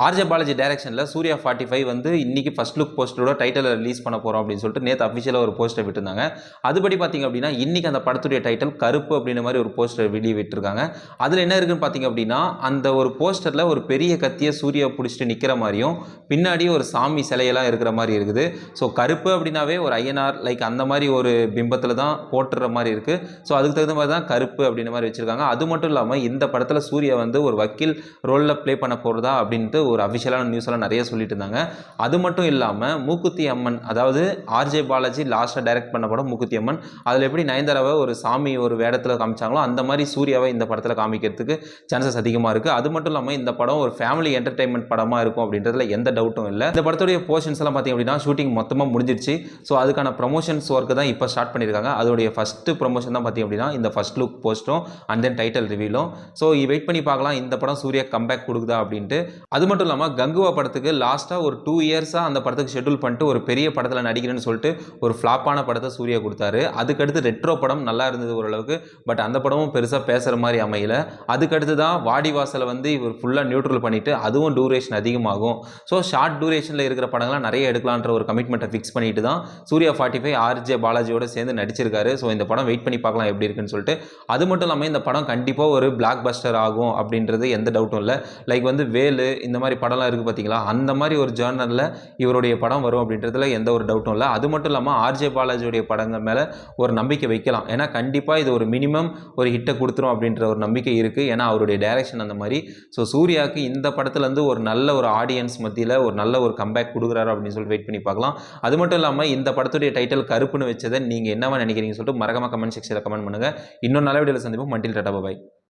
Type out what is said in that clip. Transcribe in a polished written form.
RJ Balaji டைரக்ஷனில் சூர்யா 45 வந்து இன்னைக்கு ஃபர்ஸ்ட் லுக் போஸ்டரோட டைட்டில் ரிலீஸ் பண்ண போகிறோம் அப்படின்னு சொல்லிட்டு நேற்று அஃபிஷியலாக ஒரு போஸ்டர் விட்டுருந்தாங்க. அதுபடி பார்த்தீங்க அப்படின்னா இன்னைக்கு அந்த படத்துடைய டைட்டில் கருப்பு அப்படின்ற மாதிரி ஒரு போஸ்டர் வெளியே விட்டுருக்காங்க. அதில் என்ன இருக்குன்னு பார்த்தீங்க அப்படின்னா அந்த ஒரு போஸ்டரில் ஒரு பெரிய கத்தியை சூர்யா பிடிச்சிட்டு நிற்கிற மாதிரியும் பின்னாடி ஒரு சாமி சிலையெல்லாம் இருக்கிற மாதிரி இருக்குது. ஸோ கருப்பு அப்படின்னாவே ஒரு ஐயனார் லைக் அந்த மாதிரி ஒரு பிம்பத்தில் தான் போட்டுற மாதிரி இருக்குது. ஸோ அதுக்கு தகுந்த மாதிரி தான் கருப்பு அப்படின்ற மாதிரி வச்சுருக்காங்க. அது மட்டும் இல்லாமல் இந்த படத்தில் சூர்யா வந்து ஒரு வக்கீல் ரோலில் ப்ளே பண்ண போகிறதா அப்படின்ட்டு ஒரு அஃபிஷியலான நியூஸ் எல்லாம் நிறைய சொல்லிட்டு இருந்தாங்க. அது மட்டும் இல்லாமல் மூக்குத்தி அம்மன், அதாவது ஆர்ஜே பாலாஜி லாஸ்ட்டாக டைரக்ட் பண்ண படம் மூக்குத்தி அம்மன். அதில் எப்படி நயன்தாராவை ஒரு சாமி ஒரு வேடத்தில் காமிச்சாங்களோ அந்த மாதிரி சூர்யாவை இந்த படத்தில் காமிக்கிறதுக்கு சான்சஸ் அதிகமாக இருக்குது. அது மட்டும் இல்லாமல் இந்த படம் ஒரு ஃபேமிலி என்டர்டைன்மெண்ட் படமாக இருக்கும் அப்படின்றதுல எந்த டவுட்டும் இல்லை. இந்த படத்துடைய போர்ஷன்ஸ் எல்லாம் பார்த்தீங்க அப்படின்னா ஷூட்டிங் மொத்தமாக முடிஞ்சிருச்சு. ஸோ அதுக்கான ப்ரமோஷன்ஸ் ஒர்க்கு தான் இப்போ ஸ்டார்ட் பண்ணியிருக்காங்க. அதோடைய ஃபஸ்ட்டு ப்ரமோஷன் தான் பார்த்தீங்க அப்படின்னா இந்த ஃபர்ஸ்ட் லுக் போஸ்ட்டும் அண்ட் தென் டைட்டில் ரிவீலும். ஸோ வெயிட் பண்ணி பார்க்கலாம் இந்த படம் சூர்யா கம்பேக் கொடுக்குதா அப்படின்ட்டு. அது மட்டும் இல்லாமல் கங்குவா படத்துக்கு லாஸ்ட்டாக ஒரு 2 இயர்ஸாக அந்த படத்துக்கு ஷெட்யூல் பண்ணிட்டு ஒரு பெரிய படத்தில் நடிக்கிறேன்னு சொல்லிட்டு ஒரு ஃப்ளாப்பான படத்தை சூர்யா கொடுத்தாரு. அதுக்கடுத்து ரெட்ரோ படம் நல்லா இருந்தது ஓரளவுக்கு. பட் அந்த படமும் பெருசாக பேசுகிற மாதிரி அமையல. அதுக்கடுத்து தான் வாடிவாசலை வந்து இவர் ஃபுல்லாக நியூட்ரல் பண்ணிவிட்டு அதுவும் டூரேஷன் அதிகமாகும். ஸோ ஷார்ட் டூரேஷனில் இருக்கிற படங்கள்லாம் நிறைய எடுக்கலான்ற ஒரு கமிட்மெண்ட்டை ஃபிக்ஸ் பண்ணிட்டு தான் சூர்யா 45 ஆர்ஜே பாலாஜியோட சேர்ந்து நடிச்சிருக்காரு. ஸோ இந்த படம் வெயிட் பண்ணி பார்க்கலாம் எப்படி இருக்குன்னு சொல்லிட்டு. அது மட்டும் இல்லாமல் இந்த படம் கண்டிப்பாக ஒரு பிளாக் பஸ்டர் ஆகும் அப்படின்றது எந்த டவுட்டும் இல்லை. லைக் வந்து வேலு இந்த மாதிரி படம்லாம் இருக்குது பார்த்தீங்களா, அந்த மாதிரி ஒரு ஜேர்னலில் இவருடைய படம் வரும் அப்படின்றதுல எந்த ஒரு டவுட்டும் இல்லை. அது மட்டும் இல்லாமல் ஆர்ஜே பாலாஜியுடைய படங்கள் மேலே ஒரு நம்பிக்கை வைக்கலாம். ஏன்னா கண்டிப்பாக இது ஒரு மினிமம் ஒரு ஹிட்டை கொடுத்துரும் அப்படின்ற ஒரு நம்பிக்கை இருக்குது. ஏன்னா அவருடைய டைரக்ஷன் அந்த மாதிரி. ஸோ சூர்யாவுக்கு இந்த படத்துலேருந்து ஒரு நல்ல ஒரு ஆடியன்ஸ் மத்தியில் ஒரு நல்ல ஒரு கம்பேக் கொடுக்குறாரு அப்படின்னு சொல்லி வெயிட் பண்ணி பார்க்கலாம். அது மட்டும் இல்லாமல் இந்த படத்துடைய டைட்டில் கருப்புன்னு வச்சதை நீங்கள் என்னவா நினைக்கிறீங்கன்னு சொல்லிட்டு மறக்காம கமெண்ட் செக்ஷனில் கமெண்ட் பண்ணுங்கள். இன்னொரு நல்ல வீடியோவில் சந்திப்போம். மண்டில் டாடா பாய்.